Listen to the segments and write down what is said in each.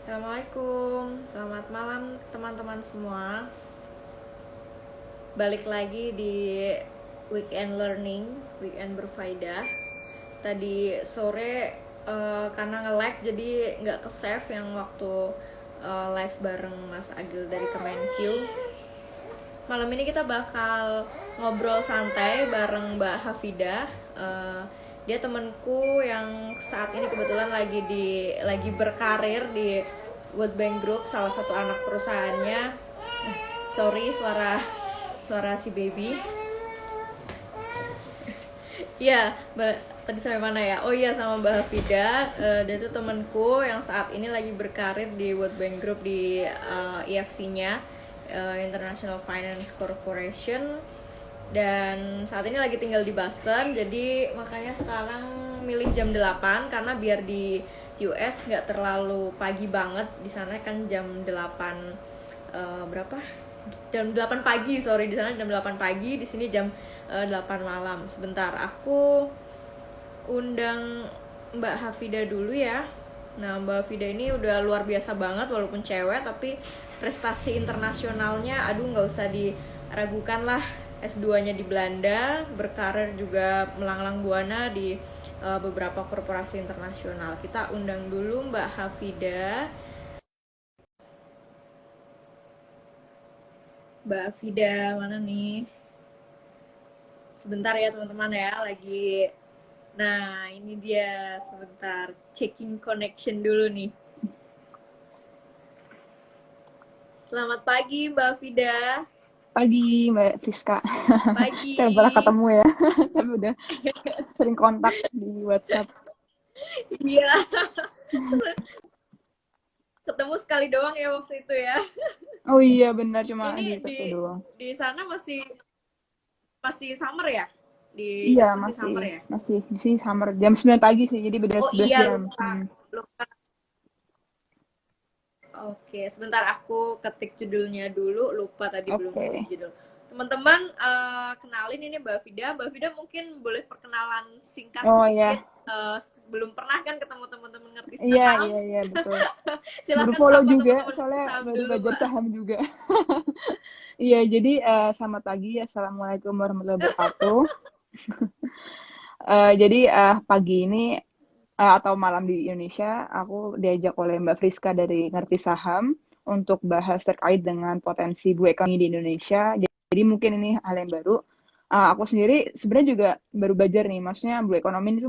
Assalamualaikum, selamat malam teman-teman semua. Balik lagi di Weekend Learning, Weekend Berfaedah. Tadi sore karena nge-lag jadi nggak ke-save yang waktu live bareng Mas Agil dari Kemenq. Malam ini kita bakal ngobrol santai bareng Mbak Hafidah. Dia temanku yang saat ini kebetulan lagi berkarir di World Bank Group, salah satu anak perusahaannya. Sorry suara si baby. Iya, tadi sampai mana ya? Oh iya, sama Mbak Hafidah. Dia tuh temanku yang saat ini lagi berkarir di World Bank Group di IFC-nya, International Finance Corporation. Dan saat ini lagi tinggal di Boston, jadi makanya sekarang milih jam 8 karena biar di US nggak terlalu pagi banget. Di sana kan jam 8 berapa? Jam 8 pagi, sorry, di sana jam 8 pagi, di sini jam 8 malam. Sebentar, aku undang Mbak Hafida dulu ya. Nah, Mbak Hafida ini udah luar biasa banget walaupun cewek, tapi prestasi internasionalnya aduh nggak usah diragukan lah. S2-nya di Belanda, berkarir juga melanglang buana di beberapa korporasi internasional. Kita undang dulu Mbak Hafida. Mbak Hafida mana nih? Sebentar ya teman-teman ya, lagi. Nah, ini dia, sebentar checking connection dulu nih. Selamat pagi Mbak Hafida. Pagi Mbak Friska. Pagi. Kita pernah ketemu ya. Tapi udah sering kontak di WhatsApp. Iya, ketemu sekali doang ya waktu itu ya. Oh iya benar, cuma Ini di di itu doang. di sana masih masih summer ya? Di Iya US masih masih summer ya? masih di sini summer jam 9 pagi sih, jadi beda Oh 11 iya, jam. lupa. Lupa. Oke, sebentar aku ketik judulnya dulu. Lupa tadi belum ketik Oke. judul. Teman-teman, kenalin ini Mbak Vida. Mbak Vida mungkin boleh perkenalan singkat Oh sedikit. ya. Belum pernah kan ketemu teman-teman ngerti Iya saham. iya iya betul. Baru Silakan follow sapa juga teman-teman ngerti soalnya saham baru dulu, belajar Mbak. saham juga. Iya, jadi selamat pagi. Assalamualaikum warahmatullahi wabarakatuh. Jadi pagi ini atau malam di Indonesia, aku diajak oleh Mbak Friska dari Ngerti Saham untuk bahas terkait dengan potensi blue economy di Indonesia. Jadi mungkin ini hal yang baru. Aku sendiri sebenarnya juga baru belajar nih, maksudnya blue economy itu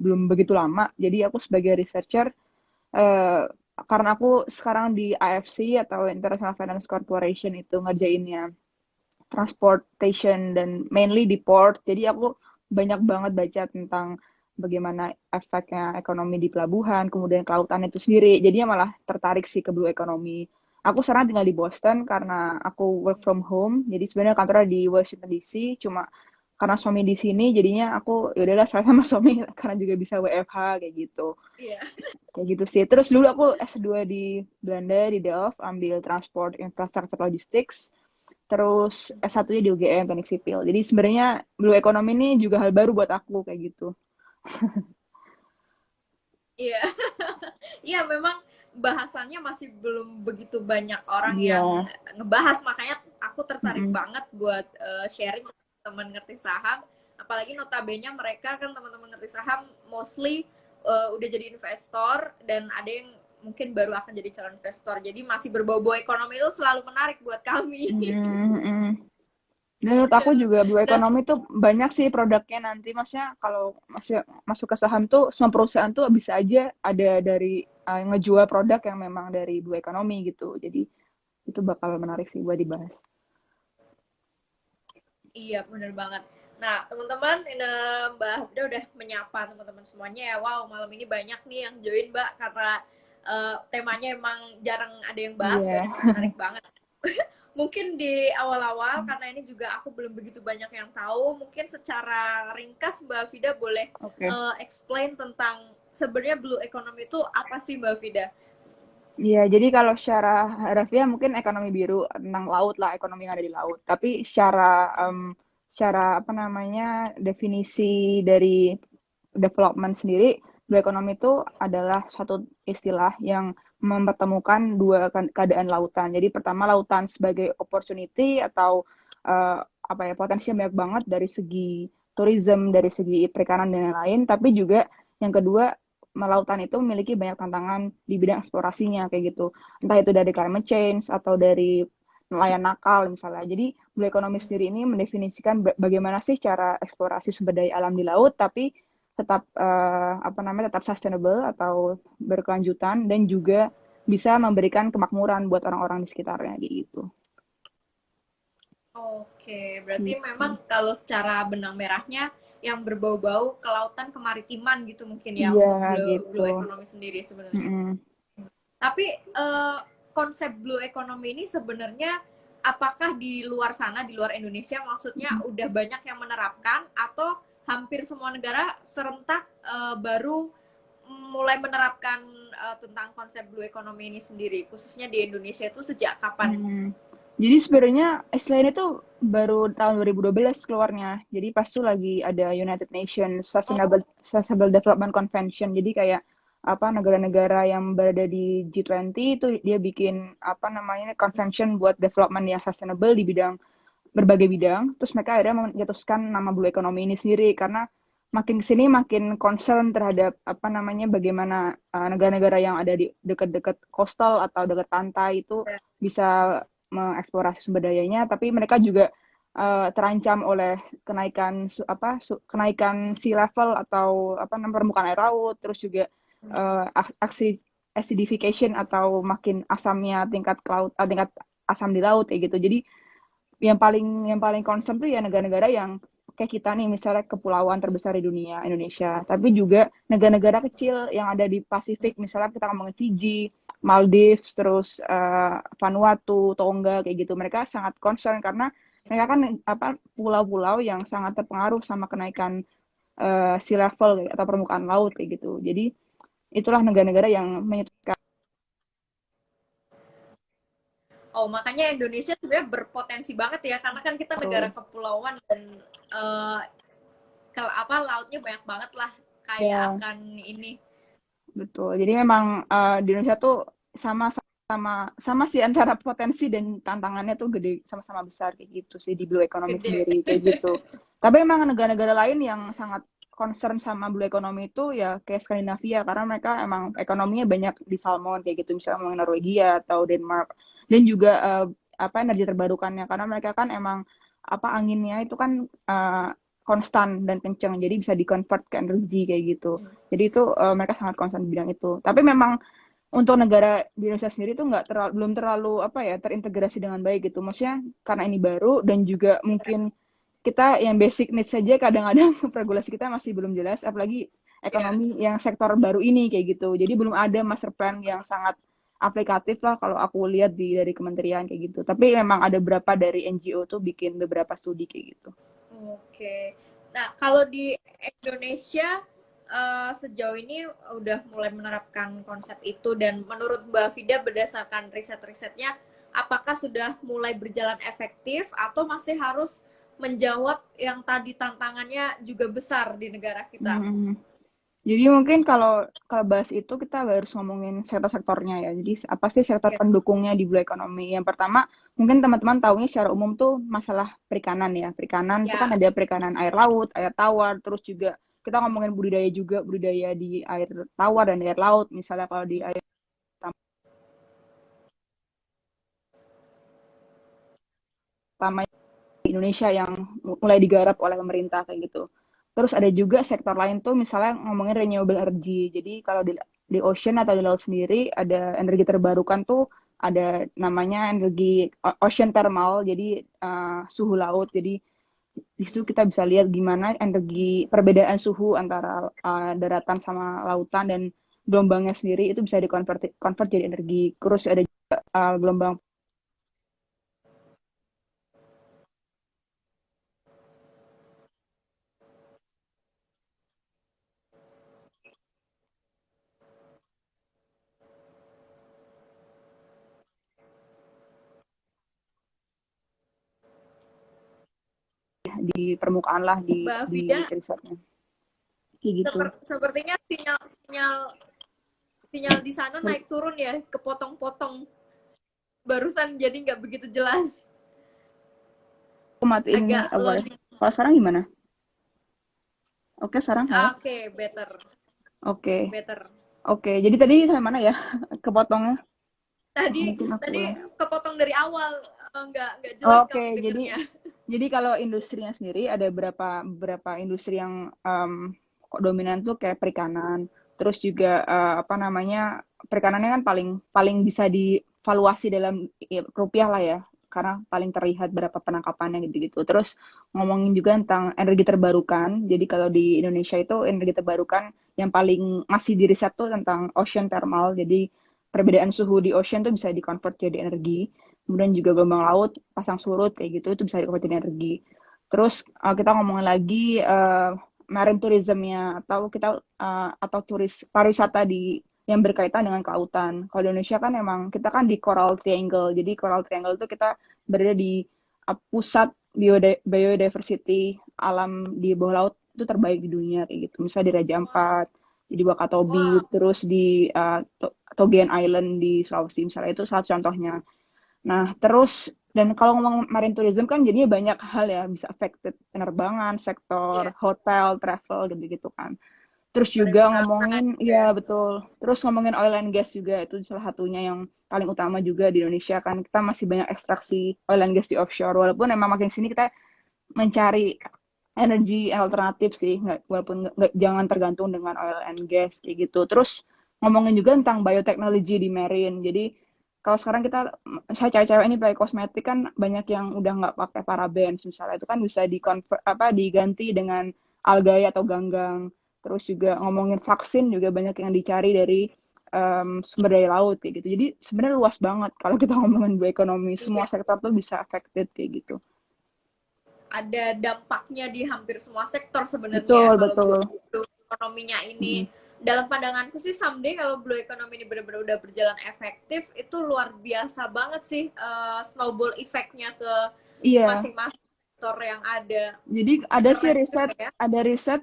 belum begitu lama. Jadi aku sebagai researcher, eh, karena aku sekarang di IFC atau International Finance Corporation itu ngerjainnya transportation dan mainly di port. Jadi aku banyak banget baca tentang bagaimana efeknya ekonomi di pelabuhan, kemudian kelautan itu sendiri. Jadinya malah tertarik sih ke blue economy. Aku sekarang tinggal di Boston karena aku work from home. Jadi sebenarnya kantornya di Washington DC, cuma karena suami di sini jadinya aku ya udahlah saya sama suami karena juga bisa WFH kayak gitu. Iya. Kayak gitu sih. Terus dulu aku S2 di Belanda di Delft ambil transport infrastructure logistics. Terus S1-nya di UGM Teknik Sipil. Jadi sebenarnya blue economy ini juga hal baru buat aku kayak gitu. Iya. Iya, memang bahasannya masih belum begitu banyak orang yang Iya. ngebahas, makanya aku tertarik Mm-mm. banget buat sharing ke teman ngerti saham. Apalagi notabene mereka kan teman-teman ngerti saham mostly udah jadi investor dan ada yang mungkin baru akan jadi calon investor. Jadi masih berbau-bau ekonomi itu selalu menarik buat kami. Mm-mm. Dan menurut aku juga blue Nah, economy tuh banyak sih produknya nanti. Maksudnya kalau masuk masuk ke saham tuh semua perusahaan tuh bisa aja ada dari ngejual produk yang memang dari blue economy gitu. Jadi itu bakal menarik sih buat dibahas. iya, bener banget. Nah, teman-teman, ini Mbak Hafida udah menyapa teman-teman semuanya ya. Wow, malam ini banyak nih yang join, Mbak, karena temanya emang jarang ada yang bahas dan Iya. emang menarik banget. Mungkin di awal-awal, karena ini juga aku belum begitu banyak yang tahu, mungkin secara ringkas Mbak Hafida boleh Oke. explain tentang sebenarnya blue economy itu apa sih Mbak Hafida? Iya, jadi kalau secara harfiah mungkin ekonomi biru tentang laut lah, ekonomi yang ada di laut. Tapi secara apa namanya definisi dari development sendiri, blue economy itu adalah suatu istilah yang mempertemukan dua keadaan lautan. Jadi pertama lautan sebagai opportunity atau apa ya, potensinya banyak banget dari segi tourism, dari segi perikanan dan lain-lain, tapi juga yang kedua lautan itu memiliki banyak tantangan di bidang eksplorasinya kayak gitu. Entah itu dari climate change atau dari nelayan nakal misalnya. Jadi Blue Economy sendiri ini mendefinisikan bagaimana sih cara eksplorasi sumber daya alam di laut, tapi tetap apa namanya, tetap sustainable atau berkelanjutan dan juga bisa memberikan kemakmuran buat orang-orang di sekitarnya gitu. Oke, berarti memang Gitu. kalau secara benang merahnya yang berbau-bau kelautan kemaritiman gitu mungkin ya Iya untuk gitu. blue economy sendiri sebenarnya. Mm-mm. Tapi konsep blue economy ini sebenarnya apakah di luar sana, di luar Indonesia maksudnya udah banyak yang menerapkan atau hampir semua negara serentak baru mulai menerapkan tentang konsep blue economy ini sendiri, khususnya di Indonesia itu sejak kapan? Hmm. Jadi sebenarnya istilah ini tuh baru tahun 2012 keluarnya. Jadi pas tuh lagi ada United Nations Oh, Sustainable Development Convention. Jadi kayak apa, negara-negara yang berada di G20 itu dia bikin apa namanya, convention buat development yang sustainable di bidang berbagai bidang. Terus mereka akhirnya mencetuskan nama Blue Economy ini sendiri karena makin kesini makin concern terhadap apa namanya, bagaimana negara-negara yang ada di dekat-dekat coastal atau dekat pantai itu bisa mengeksplorasi sumber dayanya, tapi mereka juga terancam oleh kenaikan sea level atau apa namanya, permukaan air laut, terus juga aksi acidification atau makin asamnya tingkat asam di laut kayak gitu. Jadi yang paling concern tuh ya negara-negara yang kayak kita nih, misalnya kepulauan terbesar di dunia Indonesia, tapi juga negara-negara kecil yang ada di Pasifik, misalnya kita ngomongin Fiji, Maldives, terus Vanuatu, Tonga kayak gitu. Mereka sangat concern karena mereka kan apa, pulau-pulau yang sangat terpengaruh sama kenaikan sea level atau permukaan laut kayak gitu. Jadi itulah negara-negara yang menyebutkan. oh, makanya Indonesia sebenarnya berpotensi banget ya, karena kan kita negara kepulauan dan uh, apa lautnya banyak banget lah, kayak Ya, akan ini. betul. Jadi memang di Indonesia tuh sama sama sama sih, antara potensi dan tantangannya tuh gede, sama-sama besar kayak gitu sih di blue economy Gede. sendiri kayak gitu. Tapi emang negara-negara lain yang sangat concern sama blue economy itu ya kayak Skandinavia, karena mereka emang ekonominya banyak di salmon kayak gitu, misalnya ngomongin Norwegia atau Denmark, dan juga apa, energi terbarukannya, karena mereka kan emang apa, anginnya itu kan konstan dan kenceng, jadi bisa di-convert ke energi kayak gitu. Jadi itu mereka sangat concern di bidang itu. Tapi memang untuk negara di Indonesia sendiri tuh belum terlalu apa ya, terintegrasi dengan baik gitu. Maksudnya karena ini baru dan juga mungkin kita yang basic needs saja kadang-kadang regulasi kita masih belum jelas, apalagi Ya. ekonomi yang sektor baru ini kayak gitu. Jadi belum ada master plan yang sangat aplikatif lah kalau aku lihat dari kementerian kayak gitu. Tapi memang ada beberapa dari NGO tuh bikin beberapa studi kayak gitu. Oke. Nah, kalau di Indonesia sejauh ini udah mulai menerapkan konsep itu, dan menurut Mbak Fida berdasarkan riset-risetnya, apakah sudah mulai berjalan efektif atau masih harus menjawab yang tadi tantangannya juga besar di negara kita? Hmm. Jadi mungkin kalau kalau bahas itu kita harus ngomongin sektor-sektornya ya. Jadi apa sih sektor Ya. pendukungnya di blue economy? Yang pertama, mungkin teman-teman tahunya secara umum tuh masalah perikanan ya. Perikanan itu kan Ya. ada perikanan air laut, air tawar, terus juga kita ngomongin budidaya juga, budidaya di air tawar dan air laut. Misalnya kalau di air utama di Indonesia yang mulai digarap oleh pemerintah kayak gitu. Terus ada juga sektor lain tuh misalnya ngomongin renewable energy. Jadi kalau di ocean atau di laut sendiri ada energi terbarukan tuh, ada namanya energi ocean thermal. Jadi suhu laut. Jadi di situ kita bisa lihat gimana energi perbedaan suhu antara daratan sama lautan dan gelombangnya sendiri itu bisa convert jadi energi. Terus ada juga gelombang di permukaan lah Mbak di Fida, risetnya. Kayak gitu. sepertinya sinyal sinyal sinyal di sana naik turun ya, kepotong-potong. Barusan jadi nggak begitu jelas. Aku matiin ini Agak apa ya? loading. Kalau sekarang gimana? Oke, sekarang halo. Oke, better. Oke. Better. Oke. Jadi tadi sampai mana ya? Kepotongnya. Tadi Mungkin aku tadi ulang. kepotong dari awal, nggak jelas Oke, kami dengernya. jadi kalau industrinya sendiri ada beberapa industri yang kok dominan tuh kayak perikanan, terus juga apa namanya perikanannya kan paling paling bisa divaluasi dalam ya, rupiah lah ya, karena paling terlihat berapa penangkapannya gitu-gitu. Terus ngomongin juga tentang energi terbarukan. Jadi kalau di Indonesia itu energi terbarukan yang paling masih di riset tuh tentang ocean thermal. Jadi perbedaan suhu di ocean tuh bisa dikonvert jadi energi. Kemudian juga gelombang laut, pasang surut kayak gitu itu bisa dikonvert jadi energi. Terus kita ngomongin lagi marine tourism-nya atau turis pariwisata di yang berkaitan dengan kelautan. Kalau di Indonesia kan emang kita kan di Coral Triangle. Jadi Coral Triangle itu kita berada di pusat biodiversity alam di bawah laut itu terbaik di dunia kayak gitu. Misalnya di Raja Wow. Ampat, di Wakatobi, Wow. terus di Togian Island di Sulawesi misalnya itu salah contohnya. Nah, terus dan kalau ngomong marine tourism kan jadinya banyak hal ya bisa affected penerbangan, sektor Iya, hotel, travel gitu-gitu kan. Terus juga pariwisata ngomongin, juga ya. ya betul. Terus ngomongin oil and gas juga itu salah satunya yang paling utama juga di Indonesia kan. Kita masih banyak ekstraksi oil and gas di offshore. Walaupun emang makin sini kita mencari energi alternatif sih, walaupun jangan tergantung dengan oil and gas kayak gitu. Terus ngomongin juga tentang bioteknologi di marine. Jadi kalau sekarang saya cewek-cewek ini pakai kosmetik kan banyak yang udah nggak pakai parabens misalnya itu kan bisa diganti dengan algae atau ganggang. Terus juga ngomongin vaksin juga banyak yang dicari dari sumber daya laut kayak gitu. Jadi sebenarnya luas banget kalau kita ngomongin bioekonomi, semua Iya, sektor tuh bisa affected kayak gitu. ada dampaknya di hampir semua sektor sebenarnya ya, Betul, kalau betul. blue ekonominya Mm. ini. Dalam pandanganku sih someday kalau blue economy ini benar-benar udah berjalan efektif, itu luar biasa banget sih, snowball effect-nya ke Iya, masing-masing sektor yang ada. jadi ada sih Keren juga ya. riset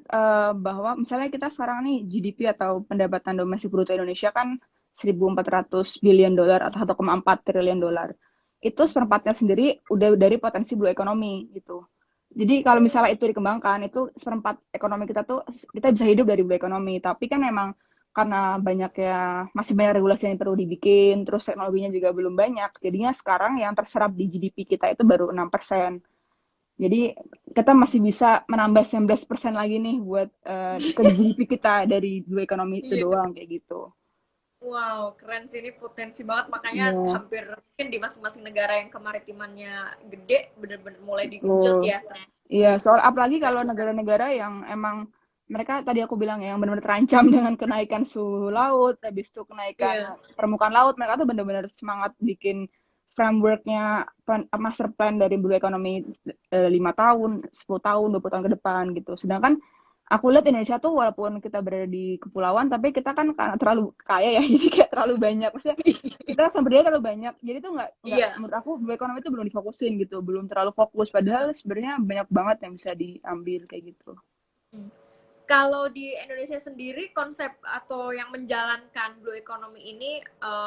bahwa misalnya kita sekarang nih GDP atau pendapatan domestik bruto Indonesia kan 1.400 billion dolar atau 1,4 triliun dolar. Itu seperempatnya sendiri udah dari potensi blue economy gitu. Jadi kalau misalnya itu dikembangkan, itu seperempat ekonomi kita tuh kita bisa hidup dari blue economy. Tapi kan emang karena masih banyak regulasi yang perlu dibikin, terus teknologinya juga belum banyak. Jadinya sekarang yang terserap di GDP kita itu baru 6%. Jadi kita masih bisa menambah 19% lagi nih buat ke GDP kita dari dua ekonomi itu Iya. doang kayak gitu. Wow, keren sih, ini potensi banget. Makanya Iya, hampir mungkin di masing-masing negara yang kemaritimannya gede bener-bener mulai digenjot betul. ya. Iya, soal apalagi kalau Ternyata. negara-negara yang emang mereka tadi aku bilang ya, yang benar-benar terancam dengan kenaikan suhu laut, habis itu kenaikan Iya. permukaan laut, mereka tuh benar-benar semangat bikin frameworknya master plan dari blue economy 5 tahun, 10 tahun, 20 tahun ke depan gitu. Sedangkan aku lihat Indonesia tuh walaupun kita berada di kepulauan, tapi kita kan karena terlalu kaya ya, jadi kayak terlalu banyak. Maksudnya kita sumber daya terlalu banyak jadi tuh nggak Iya. menurut aku blue economy itu belum difokusin gitu belum terlalu fokus padahal sebenarnya banyak banget yang bisa diambil kayak gitu. Hmm. Kalau di Indonesia sendiri konsep atau yang menjalankan blue economy ini,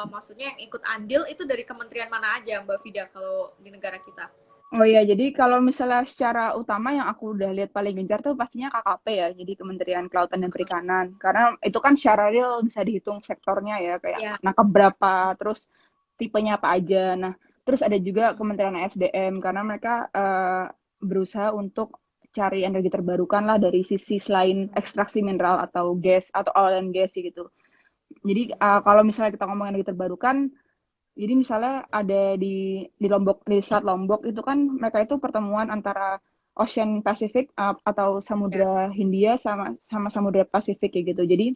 maksudnya yang ikut andil itu dari kementerian mana aja Mbak Vida kalau di negara kita? Oh iya, jadi kalau misalnya secara utama yang aku udah lihat paling gencar tuh pastinya KKP ya, jadi Kementerian Kelautan dan Perikanan. Karena itu kan secara real bisa dihitung sektornya ya, kayak Ya. nangkep berapa, terus tipenya apa aja. Nah, terus ada juga Kementerian SDM, karena mereka berusaha untuk cari energi terbarukan lah dari sisi selain ekstraksi mineral atau gas atau oil and gas gitu. Jadi kalau misalnya kita ngomong energi terbarukan, jadi misalnya ada di Lombok, di Selat Lombok itu kan mereka itu pertemuan antara Ocean Pacific atau Ya. Samudra Hindia sama sama Samudra Pasifik kayak gitu. Jadi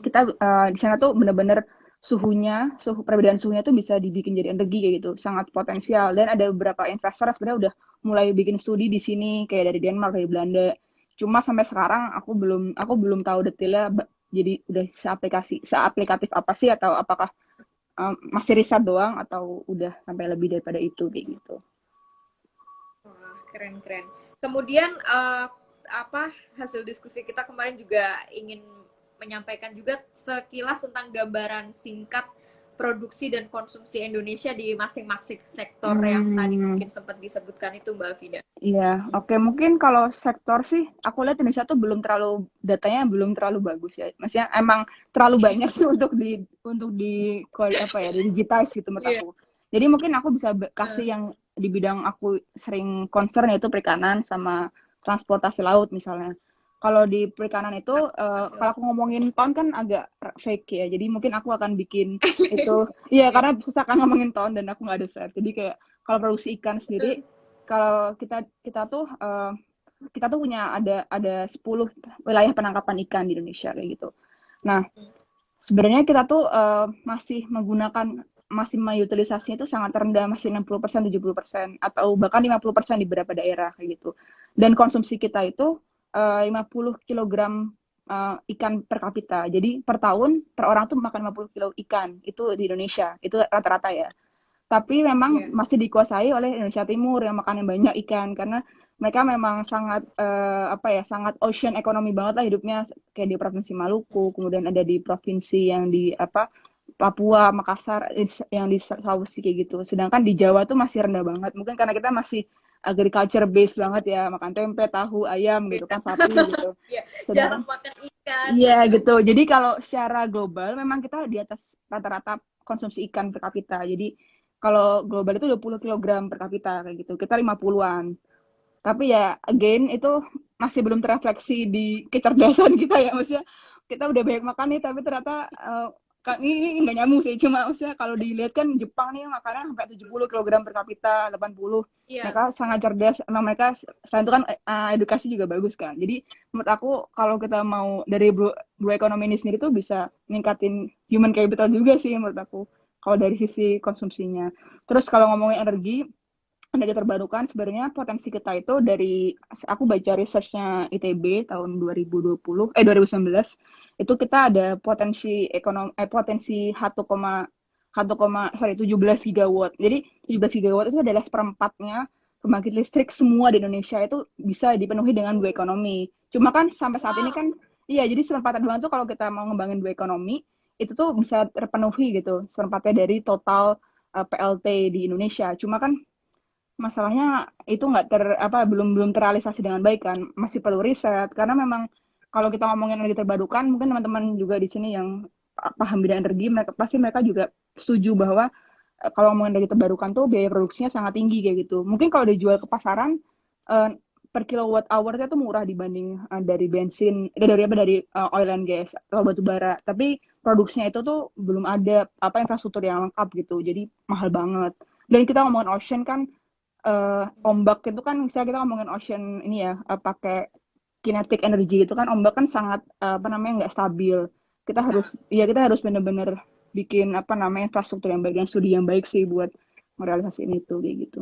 kita di sana tuh bener-bener perbedaan suhunya tuh bisa dibikin jadi energi kayak gitu, sangat potensial. Dan ada beberapa investor yang sebenarnya udah mulai bikin studi di sini kayak dari Denmark, dari Belanda. Cuma sampai sekarang aku belum tahu detailnya jadi udah seaplikatif apa sih atau apakah masih riset doang atau udah sampai lebih daripada itu kayak gitu. Wah, keren-keren. Kemudian apa hasil diskusi kita kemarin juga ingin menyampaikan juga sekilas tentang gambaran singkat produksi dan konsumsi Indonesia di masing-masing sektor yang tadi Hmm, mungkin sempat disebutkan itu Mbak Vida. iya, oke. Mungkin kalau sektor sih, aku lihat Indonesia tuh belum terlalu datanya belum terlalu bagus ya. Maksudnya emang terlalu banyak sih apa ya, di digitize gitu menurut Iya. aku. Jadi mungkin aku bisa Eh, kasih yang di bidang aku sering concern yaitu perikanan sama transportasi laut misalnya. Kalau di perikanan itu, transportasi kalau laut. aku ngomongin ton kan agak fake ya. Jadi mungkin aku akan bikin itu, iya Iya. karena susah kan ngomongin ton dan aku nggak ada set. Jadi kayak kalau produksi ikan sendiri, kalau kita tuh punya ada 10 wilayah penangkapan ikan di Indonesia kayak gitu. Nah, sebenarnya kita tuh masih mengutilisasinya itu sangat rendah, masih 60%, 70%, atau bahkan 50% di beberapa daerah kayak gitu. Dan konsumsi kita itu 50 kilogram ikan per kapita. Jadi per tahun per orang tuh makan 50 kilo ikan itu di Indonesia. Itu rata-rata ya. Tapi memang Iya. masih dikuasai oleh Indonesia Timur yang makannya banyak ikan karena mereka memang sangat apa ya, sangat ocean ekonomi banget lah hidupnya, kayak di Provinsi Maluku, kemudian ada di provinsi yang di apa Papua, Makassar, yang di Sulawesi kayak gitu. Sedangkan di Jawa tuh masih rendah banget. Mungkin karena kita masih agriculture based banget ya, makan tempe, tahu, ayam gitu Beda. kan, sapi gitu. Iya, jarang Sedangkan makan ikan iya gitu. gitu. Jadi kalau secara global memang kita di atas rata-rata konsumsi ikan per kapita. Jadi kalau global itu 20 kilogram per kapita kayak gitu. Kita 50-an. Tapi ya again itu masih belum terefleksi di kecerdasan kita ya. Maksudnya kita udah banyak makan nih tapi ternyata ini nggak nyambung sih. Cuma maksudnya kalau dilihat kan Jepang nih makannya sampai 70 kilogram per kapita, 80. Iya. Mereka sangat cerdas. Emang mereka selain itu kan edukasi juga bagus kan. Jadi menurut aku kalau kita mau dari blue economy ini sendiri tuh bisa ningkatin human capital juga sih menurut aku. Kalau dari sisi konsumsinya. Terus kalau ngomongin energi terbarukan sebenarnya potensi kita itu dari aku baca researchnya ITB tahun 2019 itu kita ada potensi 17 gigawatt. Jadi 17 gigawatt itu adalah seperempatnya pembangkit listrik semua di Indonesia itu bisa dipenuhi dengan blue economy. Cuma kan sampai saat ini Wow. kan iya, jadi seperempatnya doang tuh kalau kita mau ngembangin blue economy itu tuh bisa terpenuhi gitu seperempatnya dari total PLT di Indonesia. Cuma kan masalahnya itu nggak belum belum terrealisasi dengan baik kan, masih perlu riset karena memang kalau kita ngomongin energi terbarukan mungkin teman-teman juga di sini yang paham bidang energi mereka juga setuju bahwa kalau ngomongin energi terbarukan tuh biaya produksinya sangat tinggi kayak gitu. Mungkin kalau dijual ke pasaran eh, per kilowatt hour-nya tuh murah dibanding dari bensin, dari oil and gas atau batu bara. Tapi produksinya itu tuh belum ada infrastruktur yang lengkap gitu. Jadi mahal banget. Dan kita ngomongin ocean kan ombak itu kan misalnya kita ngomongin ocean ini ya pakai kinetic energy itu kan ombak kan sangat nggak stabil. Kita harus benar-benar bikin infrastruktur yang baik dan studi yang baik sih buat merealisasiin itu kayak gitu.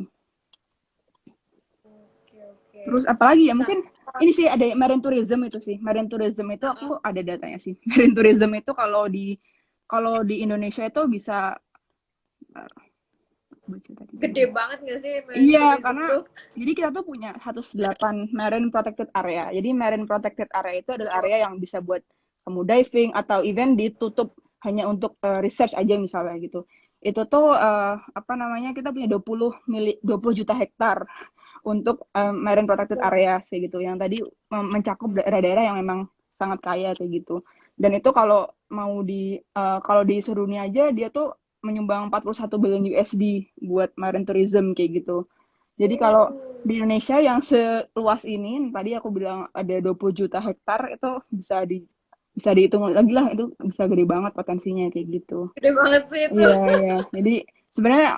Oke, oke. Terus apalagi ya Nah, mungkin ini sih ada marine tourism itu sih. Marine tourism itu uh-uh. aku ada datanya sih. Marine tourism itu kalau di Indonesia itu bisa baca tadi Gede dulu. banget gak sih marine Iya, tourism karena tuh? jadi kita tuh punya 108 marine protected area. Jadi marine protected area itu adalah area yang bisa buat kamu diving atau even ditutup hanya untuk research aja misalnya gitu. Itu tuh kita punya 20 juta hektar untuk marine protected area sih gitu. Yang tadi mencakup daerah-daerah yang memang sangat kaya kayak gitu. Dan itu kalau di seluruh dunia aja dia tuh menyumbang 41 billion USD buat marine tourism kayak gitu. Jadi kalau di Indonesia yang seluas ini, tadi aku bilang ada 20 juta hektar, itu bisa dihitung lagi lah, itu bisa gede banget potensinya kayak gitu. Gede banget sih itu. Iya, iya. Jadi sebenarnya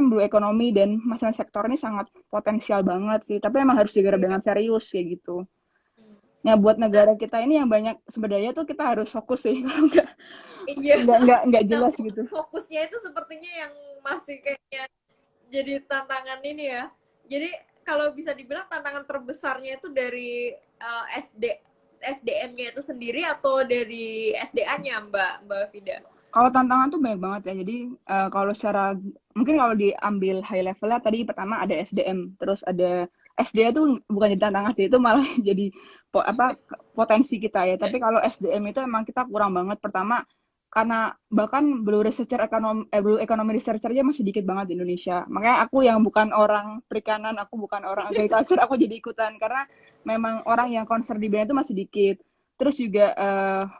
blue economy dan masalah sektor ini sangat potensial banget sih, tapi emang harus digarap Iya. dengan serius kayak gitu. Ya buat Nah, negara kita ini yang banyak sebenarnya tuh kita harus fokus sih, kalau iya. nggak Nah, jelas gitu. fokusnya itu sepertinya yang masih kayaknya jadi tantangan ini ya. Jadi kalau bisa dibilang tantangan terbesarnya itu dari SDM-nya itu sendiri atau dari SDA-nya Mbak Vida? Kalau tantangan tuh banyak banget ya. Jadi kalau mungkin kalau diambil high levelnya tadi pertama ada SDM, terus ada SDA tuh bukan jadi tantangan sih, itu malah jadi potensi kita ya. Tapi kalau SDM itu emang kita kurang banget. Pertama, karena bahkan blue economy researcher aja masih dikit banget di Indonesia. Makanya aku yang bukan orang perikanan, aku bukan orang agriculture, aku jadi ikutan karena memang orang yang concern di bidang itu masih dikit. Terus juga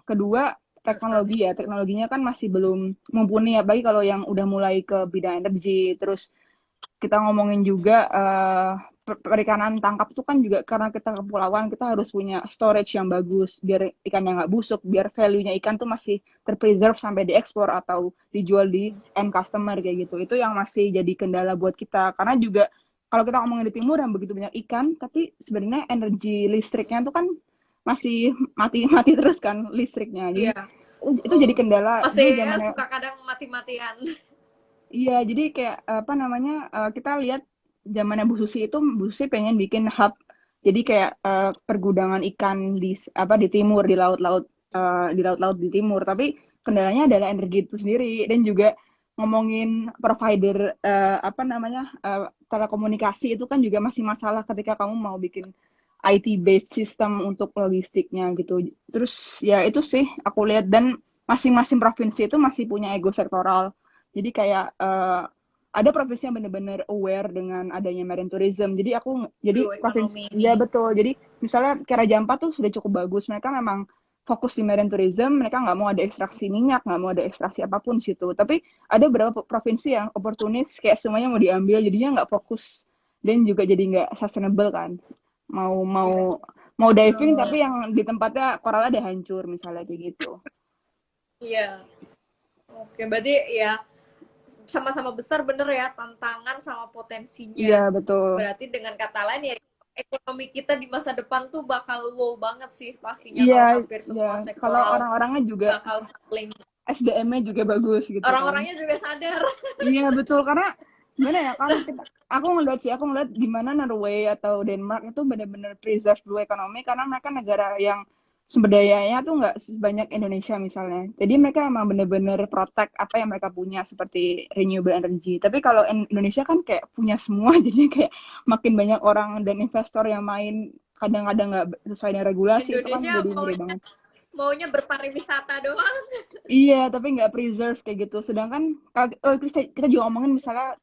kedua, teknologinya kan masih belum mumpuni, apalagi kalau yang udah mulai ke bidang energi. Terus kita ngomongin juga perikanan tangkap itu kan juga karena kita kepulauan, kita harus punya storage yang bagus biar ikannya nggak busuk, biar value-nya ikan tuh masih terpreserve sampai diekspor atau dijual di end customer kayak gitu. Itu yang masih jadi kendala buat kita karena juga kalau kita ngomongin di timur yang begitu banyak ikan, tapi sebenarnya energi listriknya tuh kan masih mati terus kan listriknya. Jadi Iya. itu jadi kendala dulu Masih ya zamannya. suka kadang mati-matian. Iya, jadi kayak apa namanya, kita lihat zamannya Bu Susi itu, Bu Susi pengen bikin hub. Jadi kayak pergudangan ikan di timur, di laut-laut di timur. Tapi kendalanya adalah energi itu sendiri dan juga ngomongin provider apa namanya telekomunikasi itu kan juga masih masalah ketika kamu mau bikin IT based system untuk logistiknya gitu. Terus ya itu sih aku lihat dan masing-masing provinsi itu masih punya ego sektoral. Jadi kayak ada provinsi yang benar-benar aware dengan adanya marine tourism. Jadi Blue provinsi, economy ya ini. betul. Jadi misalnya Raja Ampat tuh sudah cukup bagus. Mereka memang fokus di marine tourism. Mereka nggak mau ada ekstraksi minyak, nggak mau ada ekstraksi apapun di situ. Tapi ada beberapa provinsi yang oportunis, kayak semuanya mau diambil, jadinya nggak fokus dan juga jadi nggak sustainable kan. Mau mau mau diving tapi yang di tempatnya koralnya udah hancur misalnya kayak gitu. Iya. Oke, berarti ya sama-sama besar bener ya tantangan sama Iya potensinya. betul. Berarti dengan kata lain ya ekonomi kita di masa depan tuh bakal wow banget sih pastinya Iya, kalau hampir ya. semua Kalau sektoral orang-orangnya juga bakal saling SDM-nya juga bagus gitu kan. orang-orangnya juga sadar. Iya betul karena gimana ya kan aku ngeliat di mana Norway atau Denmark itu benar-benar preserve blue economy karena mereka negara yang sumber dayanya tuh nggak sebanyak Indonesia misalnya. Jadi mereka emang benar-benar protect apa yang mereka punya seperti renewable energy. Tapi kalau Indonesia kan kayak punya semua jadi kayak makin banyak orang dan investor yang main kadang-kadang nggak sesuai dengan regulasi itu kan Indonesia jadi ngeri maunya banget. maunya berpariwisata doang. Iya, tapi nggak preserve kayak gitu. Sedangkan kita juga ngomongin misalnya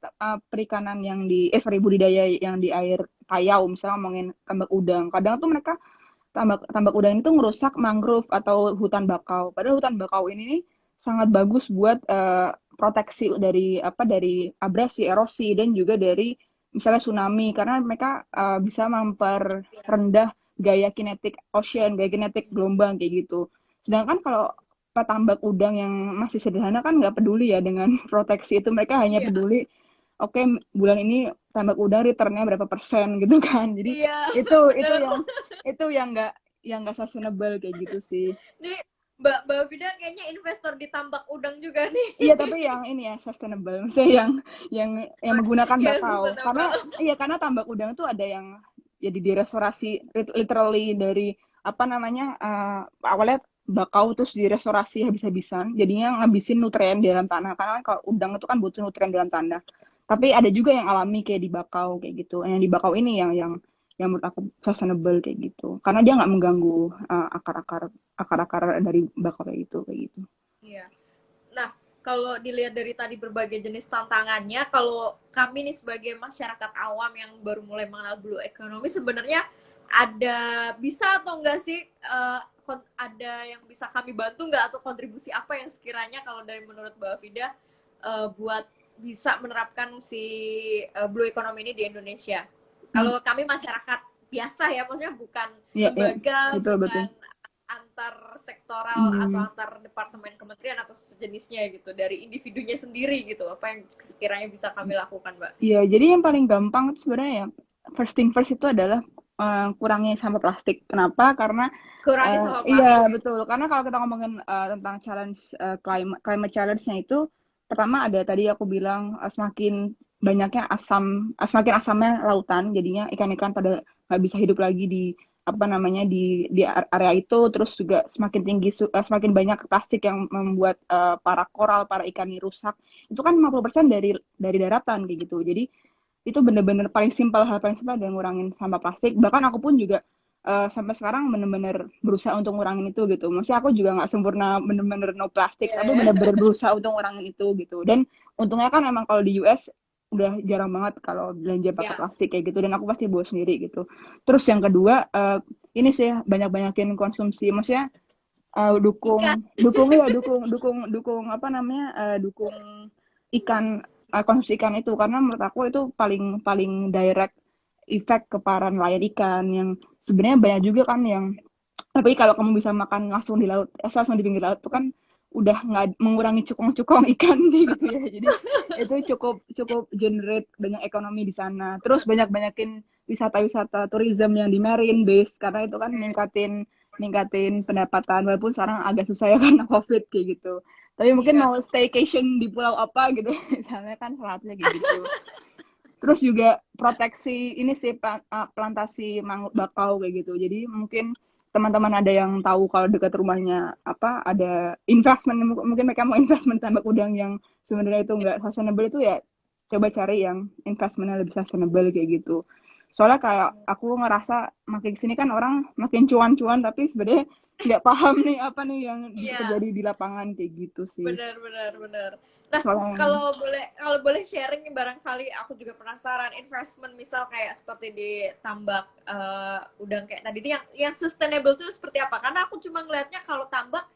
perikanan yang sorry, budidaya yang di air payau, misalnya ngomongin tambak udang. Kadang tuh mereka tambak udang itu ngerusak mangrove atau hutan bakau. Padahal hutan bakau ini nih sangat bagus buat proteksi dari abrasi, erosi dan juga dari misalnya tsunami karena mereka bisa memperrendah gaya kinetik ocean, gaya kinetik gelombang kayak gitu. Sedangkan kalau petambak udang yang masih sederhana kan nggak peduli ya dengan proteksi itu, mereka hanya Iya, peduli oke bulan ini tambak udang returnnya berapa persen gitu kan. Jadi iya, itu itu bener. yang itu yang nggak sustainable kayak gitu sih. Nih, Mbak Bida kayaknya investor di tambak udang juga nih. Iya tapi yang ini ya sustainable, maksudnya yang menggunakan Ya, bakau. Karena sustainable. iya karena tambak udang itu ada yang jadi direstorasi literally dari apa namanya awalnya bakau terus direstorasi habis-habisan, jadinya ngabisin nutrien di dalam tanah. Karena kalau udang itu kan butuh nutrien dalam tanah. Tapi ada juga yang alami kayak di bakau kayak gitu. Yang di bakau ini yang menurut aku sustainable kayak gitu. Karena dia nggak mengganggu akar-akar dari bakau kayak gitu. Iya. Nah, kalau dilihat dari tadi berbagai jenis tantangannya, kalau kami nih sebagai masyarakat awam yang baru mulai mengenal blue economy, sebenarnya bisa atau enggak sih ada yang bisa kami bantu nggak atau kontribusi apa yang sekiranya kalau dari menurut Mbak Fida buat bisa menerapkan si blue economy ini di Indonesia? Hmm. Kalau kami masyarakat biasa ya, maksudnya bukan Iya, iya, lembaga, betul, betul. bukan antar sektoral atau Hmm. antar departemen kementerian atau sejenisnya gitu, dari individunya sendiri gitu, apa yang sekiranya bisa kami lakukan, Mbak? Iya, jadi yang paling gampang itu sebenarnya ya, first thing first itu adalah kurangi sampah plastik. Kenapa? Karena Kurangi sampah iya plastik. betul. Karena kalau kita ngomongin tentang challenge climate challenge-nya itu, pertama ada tadi aku bilang semakin banyaknya semakin asamnya lautan, jadinya ikan-ikan pada nggak bisa hidup lagi di apa namanya di area itu. Terus juga semakin banyak plastik yang membuat para koral, para ikan ini rusak. Itu kan 50% dari daratan kayak gitu. Jadi itu bener-bener paling simpel, hal paling simpel adalah ngurangin sampah plastik. Bahkan aku pun juga sampai sekarang bener-bener berusaha untuk ngurangin itu gitu. Maksudnya aku juga nggak sempurna bener-bener no plastik, Iya, tapi ya. bener-bener berusaha untuk ngurangin itu gitu. Dan untungnya kan emang kalau di US udah jarang banget kalau belanja pakai Ya. plastik kayak gitu, dan aku pasti bawa sendiri gitu. Terus yang kedua, ini sih banyak-banyakin konsumsi, maksudnya Ikan. dukung dukung ya dukung dukung dukung apa namanya dukung ikan, konsumsi ikan itu, karena menurut aku itu paling paling direct efek ke para nelayan ikan yang sebenarnya banyak juga kan yang, tapi kalau kamu bisa makan langsung di laut, langsung di pinggir laut itu kan udah nggak mengurangi cukong-cukong ikan gitu ya. Jadi itu cukup cukup generate banyak ekonomi di sana. Terus banyak-banyakin wisata-wisata tourism yang di marine base, karena itu kan ningkatin ningkatin pendapatan, walaupun sekarang agak susah ya karena COVID kayak gitu. Tapi mungkin Iya. mau staycation di pulau apa gitu, misalnya kan salah satunya kayak gitu. Terus juga proteksi ini sih plantasi mangrove bakau kayak gitu. Jadi mungkin teman-teman ada yang tahu kalau dekat rumahnya apa ada investment, mungkin mereka mau investment tambak udang yang sebenarnya itu nggak sustainable, itu ya coba cari yang investmentnya lebih sustainable kayak gitu. Soalnya kayak aku ngerasa makin kesini kan orang makin cuan-cuan tapi sebenarnya nggak paham nih apa nih yang bisa Iya. terjadi di lapangan kayak gitu sih. Benar, benar, benar. Nah, Soalnya kalau boleh sharing nih, barangkali aku juga penasaran investment misal kayak seperti di tambak udang kayak tadi itu yang sustainable itu seperti apa? Karena aku cuma ngelihatnya kalau tambak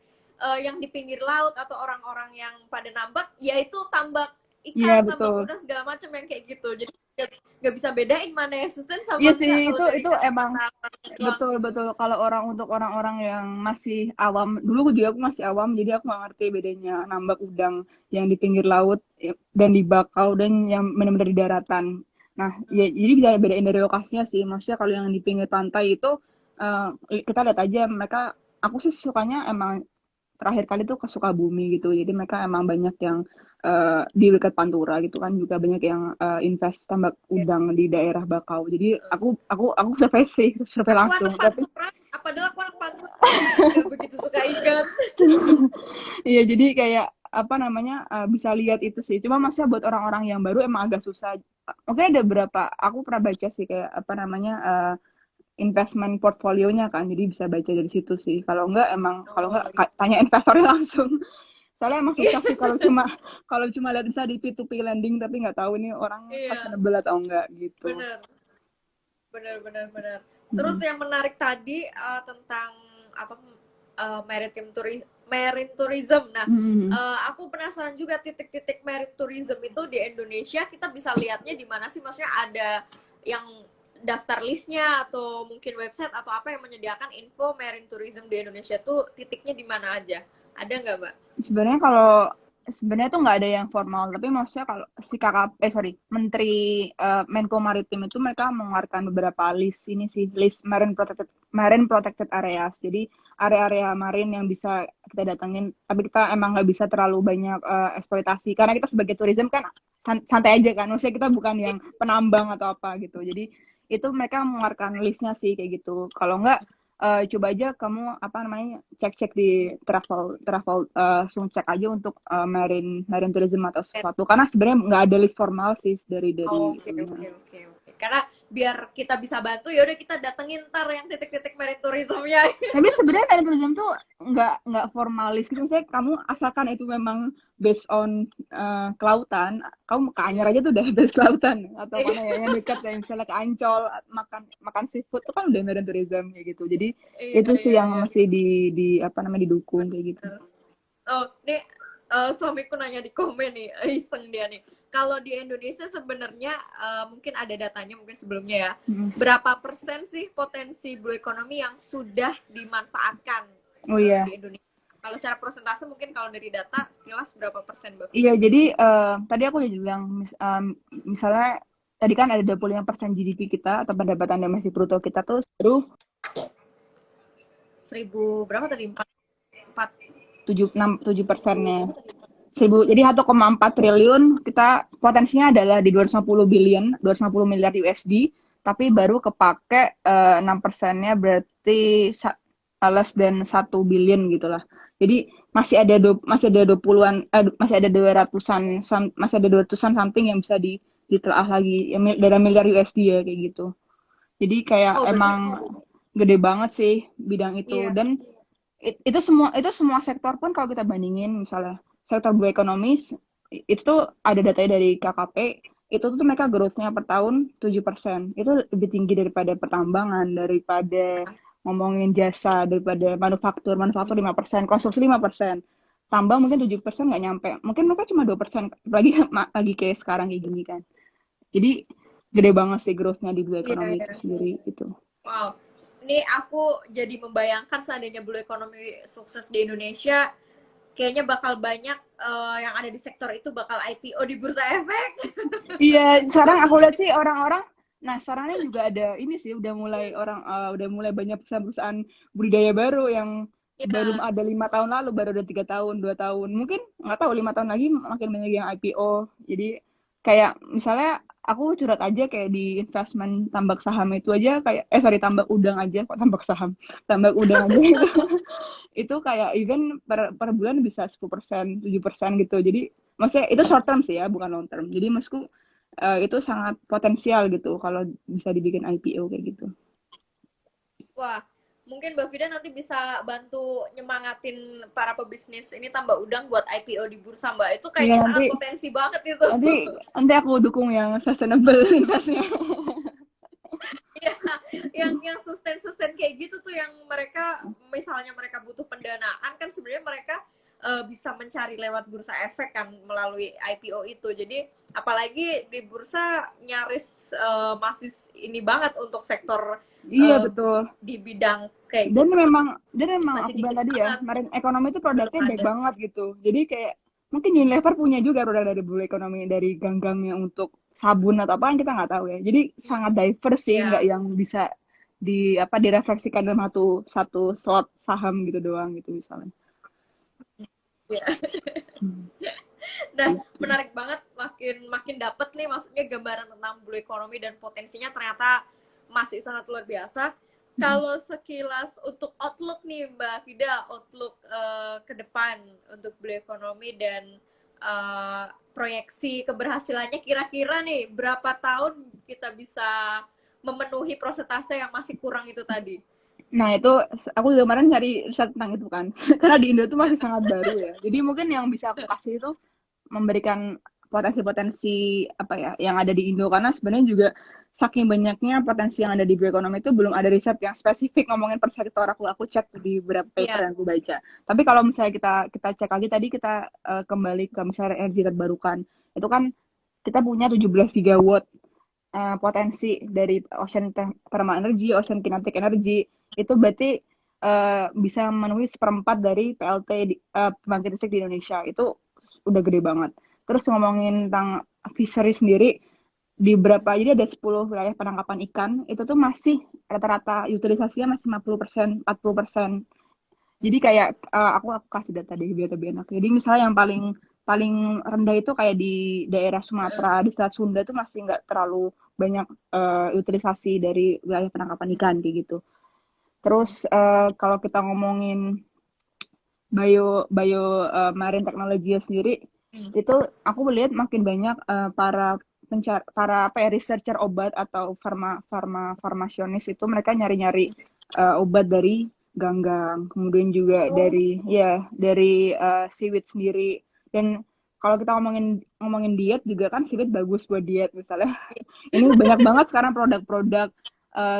yang di pinggir laut atau orang-orang yang pada nambak, yaitu tambak iya ikan, tambak betul. udang segala macam yang kayak gitu. Jadi nggak bisa bedain mana yang sustain Iya sama sih, enggak kalau dari itu emang kacamata doang. betul betul. Kalau untuk orang-orang yang masih awam, dulu juga aku masih awam, jadi aku nggak ngerti bedanya nambak udang yang di pinggir laut dan di bakau dan yang benar-benar di daratan. Nah, ya, jadi bisa bedain dari lokasinya sih. Maksudnya kalau yang di pinggir pantai itu eh, kita lihat aja mereka. Aku sih sukanya emang terakhir kali tuh ke Sukabumi gitu. Jadi mereka emang banyak yang di dekat Pantura gitu kan juga banyak yang invest tambak udang di daerah Bakau. Jadi aku survei sih, survei Aku anak langsung. Tapi Pantura, padahal aku anak Pantura tapi nggak begitu suka ikan. iya jadi kayak apa namanya bisa lihat itu sih. Cuma maksudnya buat orang-orang yang baru emang agak susah. Mungkin ada beberapa aku pernah baca sih kayak apa namanya investment portfolionya kan. Jadi bisa baca dari situ sih. Kalau enggak Oh, iya. tanya investornya langsung. Soalnya emang susah sih kalau cuma lihat bisa di P2P lending tapi nggak tahu nih orang Iya, sustainable atau enggak gitu. benar, benar, benar, benar. Terus Mm-mm. yang menarik tadi tentang apa marine tourism. Nah, Mm-mm. aku penasaran juga titik-titik marine tourism itu di Indonesia kita bisa lihatnya di mana sih? Maksudnya ada yang daftar listnya atau mungkin website atau apa yang menyediakan info marine tourism di Indonesia tuh titiknya di mana aja? Ada nggak, Mbak? Sebenarnya sebenarnya tuh nggak ada yang formal, tapi maksudnya kalau si kakak sorry Menteri Menko Maritim itu mereka mengeluarkan beberapa list ini sih, list marine protected areas. Jadi area-area marine yang bisa kita datengin, tapi kita emang nggak bisa terlalu banyak eksploitasi karena kita sebagai tourism kan santai aja kan, maksudnya kita bukan yang penambang atau apa gitu. Jadi itu mereka mengeluarkan listnya sih kayak gitu. Kalau nggak coba aja kamu apa namanya cek-cek di travel travel langsung cek aja untuk marine marine tourism atau sesuatu, karena sebenarnya nggak ada list formal sih dari Oke, ininya. oke, oke, oke. Karena biar kita bisa bantu, ya udah kita datengin ntar yang titik-titik marine tourismnya. Tapi sebenarnya marine tourism tuh nggak formalis gitu, misalnya kamu asalkan itu memang based on kelautan, kamu ke Anyar Iya, aja tuh udah base kelautan, atau iya, mana ya yang dekat ya misalnya ke Ancol makan makan seafood itu kan udah marine tourism kayak gitu. Jadi iya, itu sih iya, yang iya. mesti di apa namanya didukung kayak gitu. Oh, nih suamiku nanya di komen nih, iseng dia nih. Kalau di Indonesia sebenarnya mungkin ada datanya mungkin sebelumnya ya. Mm. Berapa persen sih potensi blue economy yang sudah dimanfaatkan Oh iya. di Indonesia? Kalau secara persentase mungkin kalau dari data sekilas berapa persen, Mbak Iya, Fida? jadi tadi aku udah bilang, misalnya tadi kan ada 25% GDP kita atau pendapatan domestik bruto kita tuh baru 1000 berapa tadi? 4 4 7% jadi 1,4 triliun kita potensinya adalah di 250 miliar USD, tapi baru kepake 6%-nya berarti less than 1 billion gitulah. Jadi masih ada 20-an masih ada 200-an something yang bisa ditelaah lagi ya, dalam miliar USD ya kayak gitu. Jadi kayak Oh, berarti emang gede banget sih bidang itu. iya. Dan itu semua sektor pun kalau kita bandingin misalnya sektor bioekonomi itu tuh ada datanya dari KKP, itu tuh mereka growth-nya per tahun 7%. Itu lebih tinggi daripada pertambangan, daripada ngomongin jasa, daripada manufaktur. Manufaktur 5%, konstruksi 5%. Tambang mungkin 7% nggak nyampe. Mungkin mereka cuma 2%. Lagi kayak sekarang kayak gini kan. Jadi gede banget sih growth-nya di Iya, bioekonomi itu iya. sendiri itu. Wow. Ini aku jadi membayangkan seandainya Blue Economy sukses di Indonesia, kayaknya bakal banyak yang ada di sektor itu bakal IPO di Bursa Efek. Iya, sekarang aku lihat sih orang-orang, nah sekarang ini juga ada ini sih udah mulai banyak perusahaan-perusahaan budidaya baru yang baru Iya, ada 5 tahun lalu, baru ada 3 tahun, 2 tahun, mungkin nggak tahu 5 tahun lagi makin banyak yang IPO. Jadi kayak misalnya aku curhat aja kayak di investment tambak saham itu aja kayak sorry tambak udang aja kok tambak saham tambak udang aja itu kayak even per bulan bisa 10%, 7% gitu. Jadi maksudnya itu short term sih ya, bukan long term. Jadi maksudku itu sangat potensial gitu kalau bisa dibikin IPO kayak gitu. wah. Mungkin Mbak Fida nanti bisa bantu nyemangatin para pebisnis ini tambah udang buat IPO di bursa, Mbak. Itu Iya kayaknya nanti sangat potensi banget itu. nanti nanti aku dukung yang sustainable investnya. Iya, yang sustain kayak gitu tuh yang mereka misalnya mereka butuh pendanaan kan sebenarnya mereka bisa mencari lewat bursa efek kan melalui IPO itu. Jadi apalagi di bursa nyaris masih ini banget untuk sektor Iya uh, betul. di bidang kayak Dan gitu memang masih aku bilang dikit tadi ya, banget, marine ekonomi itu belum produknya baik ada. banget gitu. Jadi kayak mungkin Unilever punya juga produk dari blue economy, dari ganggangnya untuk sabun atau apa kan kita nggak tahu ya. Jadi sangat diverse sih, nggak Iya, yang bisa direfleksikan dalam satu satu slot saham gitu doang gitu misalnya. iya. Hmm, Nah, gitu. menarik banget, makin makin dapet nih maksudnya gambaran tentang blue economy dan potensinya ternyata masih sangat luar biasa. Mm-mm. Kalau sekilas untuk outlook nih Mbak Fida, outlook ke depan untuk blue economy dan proyeksi keberhasilannya kira-kira nih berapa tahun kita bisa memenuhi prosentase yang masih kurang itu tadi? Nah, itu aku juga kemarin cari riset tentang itu kan. Karena di Indo itu masih sangat baru ya. Jadi mungkin yang bisa aku kasih itu memberikan potensi-potensi apa ya yang ada di Indo, karena sebenarnya juga saking banyaknya potensi yang ada di bioekonomi itu belum ada riset yang spesifik ngomongin per sektor. Aku cek di beberapa paper Iya, yang aku baca. Tapi kalau misalnya kita kita cek lagi tadi kita kembali ke misalnya energi terbarukan. Itu kan kita punya 17 gigawatt potensi dari ocean thermal energy, ocean kinetic energy, itu berarti bisa memenuhi seperempat dari PLT pembangkit listrik di Indonesia. Itu udah gede banget. Terus ngomongin tentang fishery sendiri, di berapa, jadi ada 10 wilayah penangkapan ikan, itu tuh masih rata-rata utilisasinya masih 50%, 40%. Jadi kayak aku kasih data deh biar lebih enak. Jadi misalnya yang paling paling rendah itu kayak di daerah Sumatera, di Selat Sunda itu masih nggak terlalu banyak utilisasi dari wilayah penangkapan ikan kayak gitu. Terus kalau kita ngomongin bio marine teknologi sendiri, itu aku melihat makin banyak para apa ya researcher obat atau farmasionis itu mereka nyari-nyari obat dari ganggang, kemudian juga oh, dari seaweed sendiri. Dan kalau kita ngomongin ngomongin diet juga kan seaweed bagus buat diet misalnya. Ini banyak banget sekarang produk-produk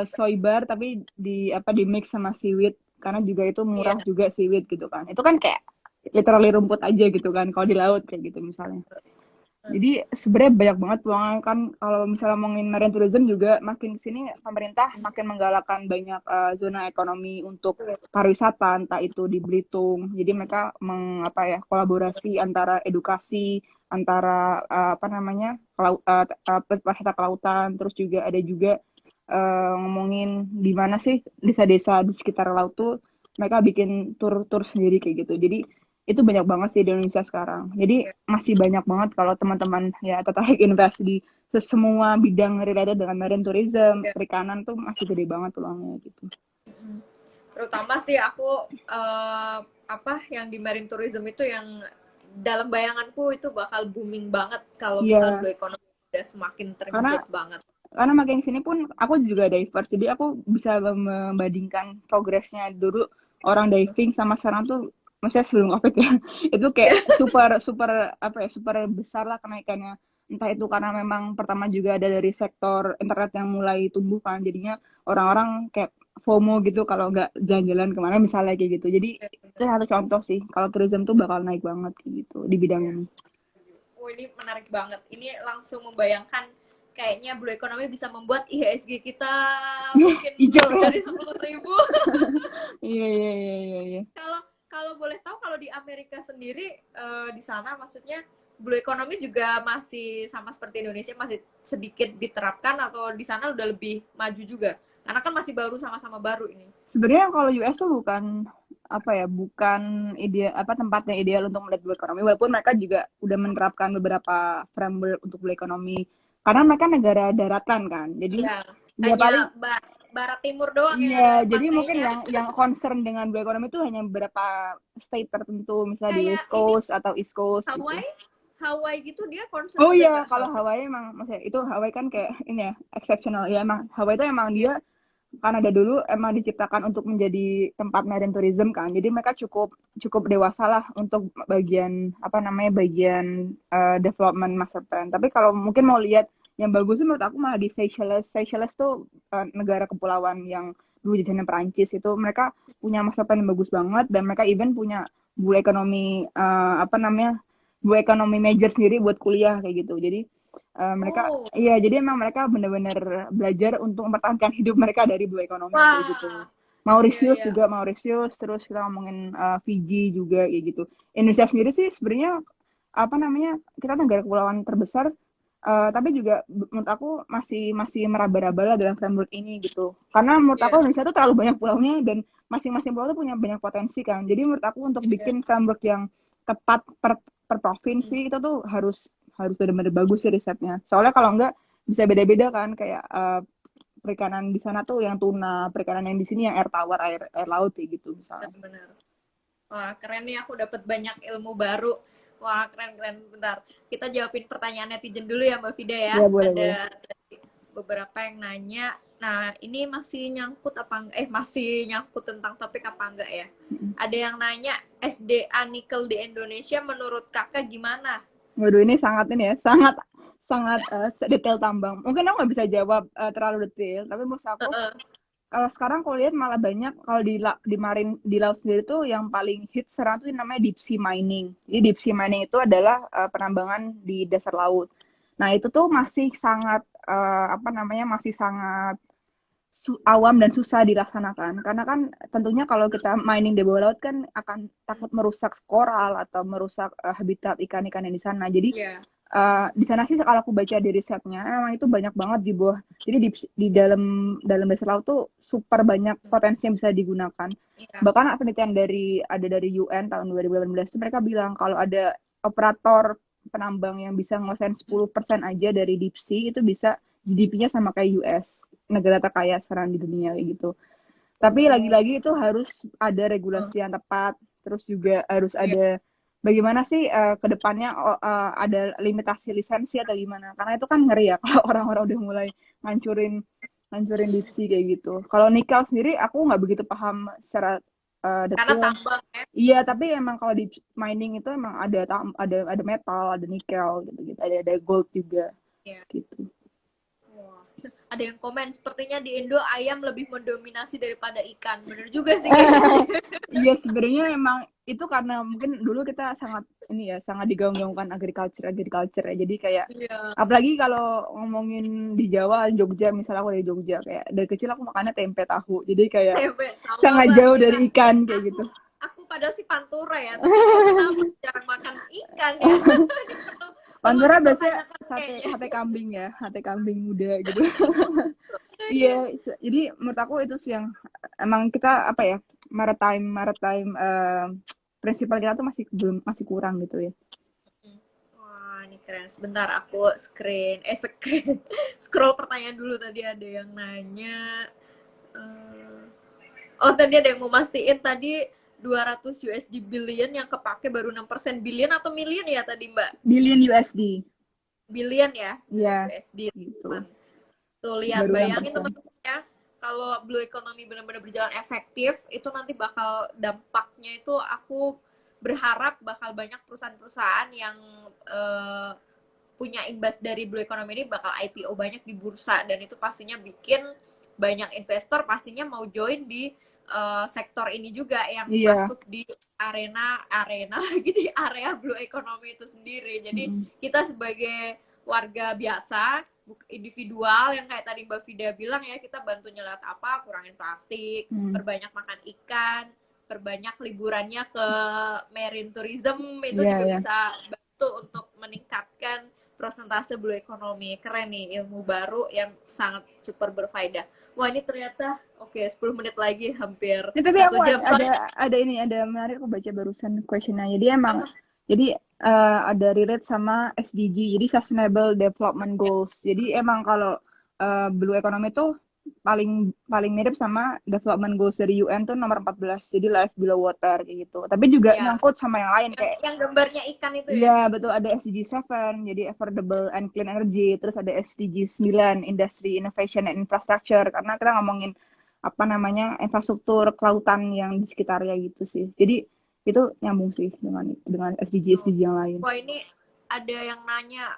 soy bar tapi di mix sama seaweed, karena juga itu iya. murah juga seaweed gitu kan. Itu kan kayak literally rumput aja gitu kan kalau di laut kayak gitu misalnya. Jadi sebenarnya banyak banget peluang kan kalau misalnya ngomongin marine tourism juga makin sini pemerintah makin menggalakkan banyak zona ekonomi untuk pariwisata entah itu di Belitung. Jadi mereka apa ya kolaborasi antara edukasi antara apa namanya pariwisata kelautan, terus juga ada juga ngomongin di mana sih desa-desa di sekitar laut tuh mereka bikin tur-tur sendiri kayak gitu. Jadi itu banyak banget sih di Indonesia sekarang. Jadi masih banyak banget kalau teman-teman ya tertarik invest di semua bidang related dengan marine tourism, Iya. perikanan tuh masih gede banget peluangnya gitu. Terutama sih aku apa yang di marine tourism itu yang dalam bayanganku itu bakal booming banget kalau misal Iya, blue economy udah semakin Karena tergenjot banget. makin sini pun aku juga diverse, jadi aku bisa membandingkan progresnya dulu orang diving sama sekarang tuh, maksudnya sebelum COVID ya, itu kayak super super apa ya, super besar lah kenaikannya. Entah itu karena memang pertama juga ada dari sektor internet yang mulai tumbuh kan, jadinya orang-orang kayak FOMO gitu kalau nggak jalan-jalan kemana misalnya kayak gitu. Jadi itu satu contoh sih, kalau tourism tuh bakal naik banget kayak gitu di bidang Iya. ini. Oh, ini menarik banget. Ini langsung membayangkan kayaknya Blue Economy bisa membuat IHSG kita mungkin Hijau lebih ya. dari 10.000. Iya iya iya iya iya. Kalau kalau boleh tahu kalau di Amerika sendiri di sana maksudnya Blue Economy juga masih sama seperti Indonesia masih sedikit diterapkan atau di sana udah lebih maju juga? Karena kan masih baru sama-sama baru ini. Sebenarnya kalau US tuh bukan apa ya, bukan ide apa tempatnya ideal untuk melihat blue economy, walaupun mereka juga udah menerapkan beberapa framework untuk blue economy karena mereka negara daratan kan, jadi Iya, ya hanya paling barat timur doang yang iya, ada jadi mungkin pantainya. yang concern dengan blue economy itu hanya beberapa state tertentu, misalnya di Kayak West ini Coast atau East Coast gitu. Hawaii, Hawaii gitu dia concern Oh juga iya, nggak kalau Hawaii? Hawaii emang, maksudnya itu Hawaii kan kayak ini ya, exceptional ya, emang Hawaii itu emang Iya. dia Kanada dulu emang diciptakan untuk menjadi tempat marine tourism kan. Jadi mereka cukup cukup dewasa lah untuk bagian apa namanya, bagian development master plan. Tapi kalau mungkin mau lihat yang bagus menurut aku malah di Seychelles. Seychelles tuh negara kepulauan yang dulu jajahan Perancis, itu mereka punya master plan yang bagus banget, dan mereka even punya blue economy apa namanya, blue economy major sendiri buat kuliah kayak gitu. Jadi mereka, Oh, iya, jadi emang mereka benar-benar belajar untuk mempertahankan hidup mereka dari blue economy kayak gitu. wah, iya Mauritius iya. juga, Mauritius, terus kita ngomongin Fiji juga kayak gitu. Indonesia sendiri sih sebenarnya apa namanya, kita negara kepulauan terbesar, tapi juga menurut aku masih masih meraba-raba lah dalam framework ini gitu. Karena menurut Iya, aku Indonesia tuh terlalu banyak pulaunya, dan masing-masing pulau tuh punya banyak potensi kan. Jadi menurut aku untuk iya. bikin framework yang tepat per Hmm. provinsi itu tuh harus harus benar-benar bagus sih risetnya. Soalnya kalau enggak bisa beda-beda kan, kayak perikanan di sana tuh yang tuna, perikanan yang di sini yang air tawar, air laut kayak gitu misalnya. Benar-benar. Wah, keren nih, aku dapat banyak ilmu baru. Wah, keren-keren. Bentar, kita jawabin pertanyaan netizen dulu ya, Mbak Vida ya. Iya boleh Ada boleh. beberapa yang nanya. Nah, ini masih nyangkut apa enggak? Masih nyangkut tentang topik apa enggak ya? Ada yang nanya, SDA nikel di Indonesia menurut kakak gimana? Waduh, ini sangat ini ya, sangat sangat detail tambang. Mungkin aku nggak bisa jawab terlalu detail, tapi menurut aku kalau sekarang aku lihat malah banyak, kalau di marin di laut sendiri tuh yang paling hit sekarang tuh namanya deep sea mining. Jadi deep sea mining itu adalah penambangan di dasar laut. Nah, itu tuh masih sangat apa namanya, masih sangat awam dan susah dilaksanakan, karena kan tentunya kalau kita mining di bawah laut kan akan takut merusak koral atau merusak habitat ikan-ikan yang di sana. Jadi Iya. di sana sih kalau aku baca di risetnya emang itu banyak banget di bawah, jadi di dalam dalam dasar laut tuh super banyak potensi yang bisa digunakan. Iya. Bahkan penelitian dari UN tahun 2018 itu mereka bilang kalau ada operator penambang yang bisa ngelesain 10% aja dari deep sea, itu bisa GDP-nya sama kayak US, negara terkaya sekarang di dunia kayak gitu. Tapi Oh, lagi-lagi itu harus ada regulasi yang tepat, terus juga harus iya. ada bagaimana sih ke depannya ada limitasi lisensi atau gimana. Karena itu kan ngeri ya kalau orang-orang udah mulai ngancurin ngancurin deep sea kayak gitu. Kalau nikel sendiri aku nggak begitu paham secara Karena detail. tambang ya. Iya, tapi emang kalau di mining itu emang ada metal, ada nikel gitu-gitu, ada gold juga Iya. gitu. Wah. Ada yang komen, sepertinya di Indo ayam lebih mendominasi daripada ikan. Bener juga sih kayaknya. Iya, sebenarnya emang itu karena mungkin dulu kita sangat ini ya, sangat digaung-gaungkan agriculture ya. Jadi kayak Iya. apalagi kalau ngomongin di Jawa, Jogja, misalnya aku dari Jogja, kayak dari kecil aku makannya tempe tahu. Jadi kayak Tempe sama sangat Mbak jauh Vina. dari ikan kayak Aku gitu. aku padahal si Pantura ya, tapi kok kenapa jarang makan ikan ya? Ini perlu Pantura biasanya dipertanyakan sate kayaknya. sate kambing ya, sate kambing muda gitu. Iya, jadi menurut aku itu sih yang emang kita apa ya, maritime maritime prinsipal kita tuh masih kurang gitu ya. Wah, ini keren. Sebentar aku screen. Scroll pertanyaan dulu, tadi ada yang nanya. Eh, Oh, tadi ada yang mau mastiin tadi 200 USD billion yang kepake baru 6% billion atau million ya tadi, Mbak? Billion USD. billion ya Iya, USD, gitu. teman. Tuh lihat, Baru bayangin 6%. teman-teman ya, kalau blue economy benar-benar berjalan efektif, itu nanti bakal dampaknya itu aku berharap bakal banyak perusahaan-perusahaan yang punya imbas dari blue economy ini bakal IPO banyak di bursa, dan itu pastinya bikin banyak investor pastinya mau join di sektor ini juga yang Iya. masuk di arena lagi di area blue economy itu sendiri. Jadi kita sebagai warga biasa individual yang kayak tadi Mbak Vida bilang ya, kita bantu nyelat apa, kurangin plastik, perbanyak makan ikan, perbanyak liburannya ke marine tourism, itu Iya, juga iya. bisa bantu untuk meningkatkan prosentase blue economy. Keren nih, ilmu baru yang sangat super berfaedah. Wah, ini ternyata oke, 10 menit lagi hampir Ya, tapi aku 1 jam. Sorry, ada menarik, aku baca barusan questionnya. Jadi emang apa? jadi ada relate sama SDG, jadi Sustainable Development Ya, Goals. Jadi emang kalau blue economy itu paling paling mirip sama development goals dari UN tuh nomor 14. Jadi life below water kayak gitu. Tapi juga ya. nyangkut sama yang lain kayak Yang gambarnya ikan itu ya. iya, betul, ada SDG 7, jadi affordable and clean energy, terus ada SDG 9, industry innovation and infrastructure, karena kita ngomongin apa namanya infrastruktur kelautan yang di sekitarnya gitu sih. Jadi itu nyambung sih dengan SDG yang lain. Wah, ini ada yang nanya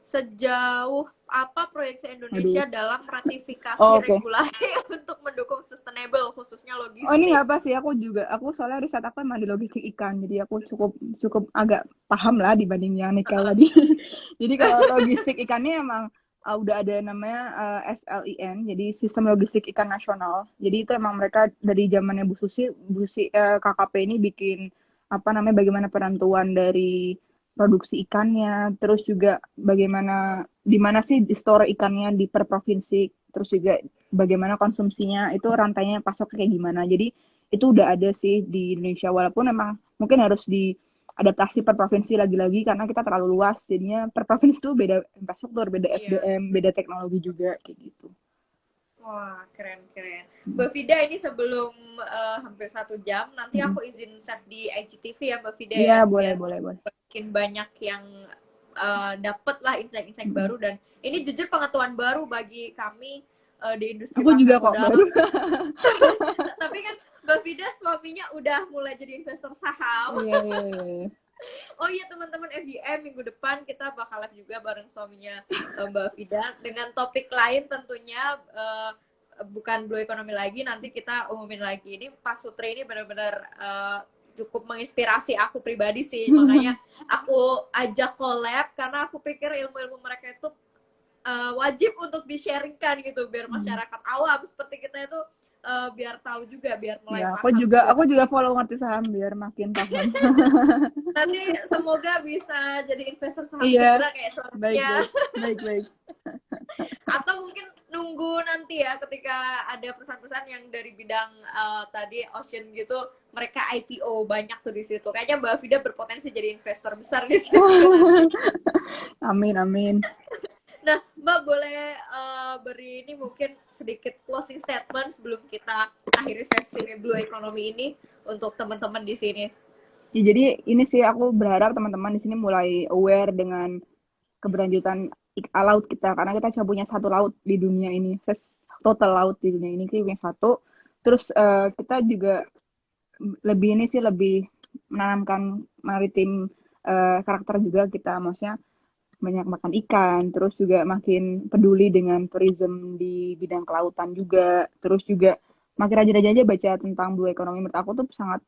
sejauh apa proyeksi Aduh. Indonesia dalam ratifikasi Oh, oke. regulasi untuk mendukung sustainable, khususnya Oh, ini nggak logistik. apa sih, aku soalnya riset aku emang di logistik ikan, jadi aku cukup cukup agak paham lah dibanding yang Nikel tadi. Jadi kalau logistik ikannya emang udah ada namanya SLIN, jadi Sistem Logistik Ikan Nasional. Jadi itu emang mereka dari zamannya KKP ini bikin apa namanya bagaimana penentuan dari produksi ikannya, terus juga bagaimana di mana sih di store ikannya di per provinsi, terus juga bagaimana konsumsinya, itu rantainya pasok kayak gimana. Jadi itu udah ada sih di Indonesia, walaupun emang mungkin harus diadaptasi per provinsi lagi-lagi karena kita terlalu luas, jadinya per provinsi tuh beda infrastruktur, beda Iya. SDM, beda teknologi juga kayak gitu. Wah, keren-keren. Mbak Vida, ini sebelum hampir 1 jam, nanti aku izin save di IGTV ya Mbak Vida Iya, ya, boleh biar boleh boleh. makin banyak yang dapet lah insight-insight baru, dan ini jujur pengetahuan baru bagi kami di industri Aku juga pasar kok modal. baru. Tapi kan Mbak Vida suaminya udah mulai jadi investor saham. Iya, iya, iya. Oh iya teman-teman, FYM minggu depan kita bakal live juga bareng suaminya Mbak Vida dengan topik lain tentunya, bukan blue economy lagi. Nanti kita umumin lagi. Ini Pak Sutri ini benar-benar cukup menginspirasi aku pribadi sih, makanya aku ajak collab karena aku pikir ilmu-ilmu mereka itu wajib untuk di-sharingkan gitu, biar masyarakat awam seperti kita itu biar tahu juga, biar mulai Ya, paham aku gitu. juga follow ngerti saham biar makin paham. Nanti semoga bisa jadi investor saham Iya, segera kayak baik suaminya. baik baik baik. Atau mungkin nunggu nanti ya ketika ada perusahaan-perusahaan yang dari bidang tadi ocean gitu, mereka IPO banyak tuh di situ. Kayaknya Mbak Vida berpotensi jadi investor besar di situ nanti. Amin amin. Nah, Mbak boleh beri ini mungkin sedikit closing statement sebelum kita akhiri sesi Blue Economy ini untuk teman-teman di sini. Ya, jadi ini sih aku berharap teman-teman di sini mulai aware dengan keberlanjutan laut kita, karena kita cuma punya satu laut di dunia ini, total laut di dunia ini kita punya satu. Terus kita juga lebih ini sih lebih menanamkan maritim karakter juga kita, maksudnya banyak makan ikan, terus juga makin peduli dengan tourism di bidang kelautan juga, terus juga makin rajin-rajin aja baca tentang blue economy. Menurut aku tuh sangat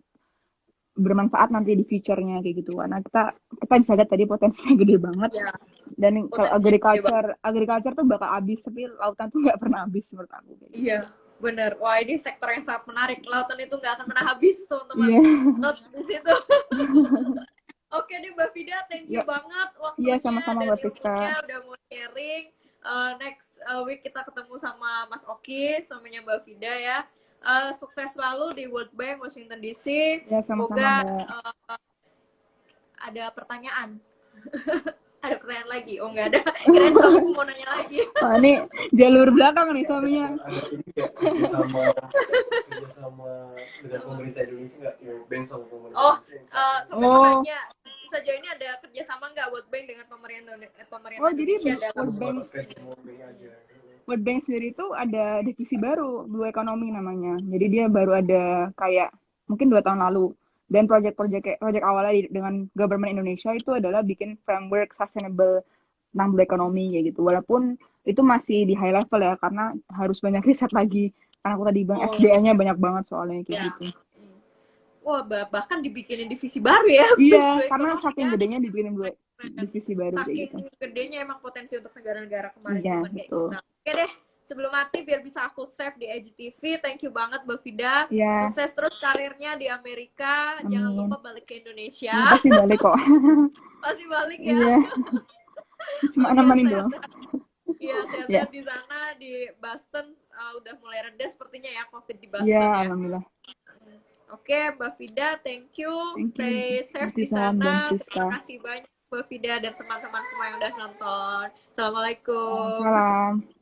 bermanfaat nanti di future-nya kayak gitu, karena kita bisa lihat tadi potensinya gede banget. Ya, Dan kalau potensinya gede banget. agriculture tuh bakal habis, tapi lautan tuh nggak pernah habis menurut aku kayak gitu. Iya, bener. Wah, ini sektor yang sangat menarik. Lautan itu nggak akan pernah habis, teman-teman. Iya. Notes di situ. Oke deh, Mbak Vida, thank you Yuk. banget Iya, waktunya sama-sama dan Mbak Priska. ilmunya udah mau sharing. Next week kita ketemu sama Mas Oki, suaminya Mbak Vida ya. Sukses selalu di World Bank Washington DC. Ya, sama-sama Semoga Mbak. ada pertanyaan. Ada pertanyaan lagi? Oh, nggak ada. Kirain suamiku mau nanya lagi. Wah, ini jalur belakang nih suaminya. Ada ini nggak kerjasama dengan pemerintah Indonesia nggak, yang bank sama pemerintah Oh, Indonesia yang sampai Oh. nanya sejauh ini ada kerjasama nggak World Bank dengan pemerintah Oh, jadi Indonesia dalam World Bank sendiri itu ada divisi baru, Blue Economy namanya. Jadi dia baru ada kayak mungkin 2 tahun lalu. Dan project awalnya dengan government Indonesia itu adalah bikin framework sustainable tentang blue economy kayak gitu. Walaupun itu masih di high level ya, karena harus banyak riset lagi. Karena aku tadi bilang SDM-nya banyak banget soalnya kayak ya. gitu. Wah, bahkan dibikinin divisi baru ya. Iya, karena saking gedenya dibikin divisi baru kayak saking gitu. gedenya emang potensi untuk negara-negara kemarin Iya, kayak betul. kita. Oke deh, sebelum mati biar bisa aku save di IGTV. Thank you banget Mbak Vida. Iya, Sukses terus karirnya di Amerika. Jangan amin. lupa balik ke Indonesia. Iya, pasti balik kok. Pasti balik ya. Iya, cuma Oke, nemenin doang. Iya, Iya, sehat-sehat di sana di Boston. Udah mulai reda sepertinya ya COVID di Boston iya, ya. alhamdullah. Oke, Mbak Vida, thank you. Thank Stay you, safe di Nafisa dan sana. Siska. Terima kasih banyak Mbak Vida dan teman-teman semua yang udah nonton. Assalamualaikum. Salam.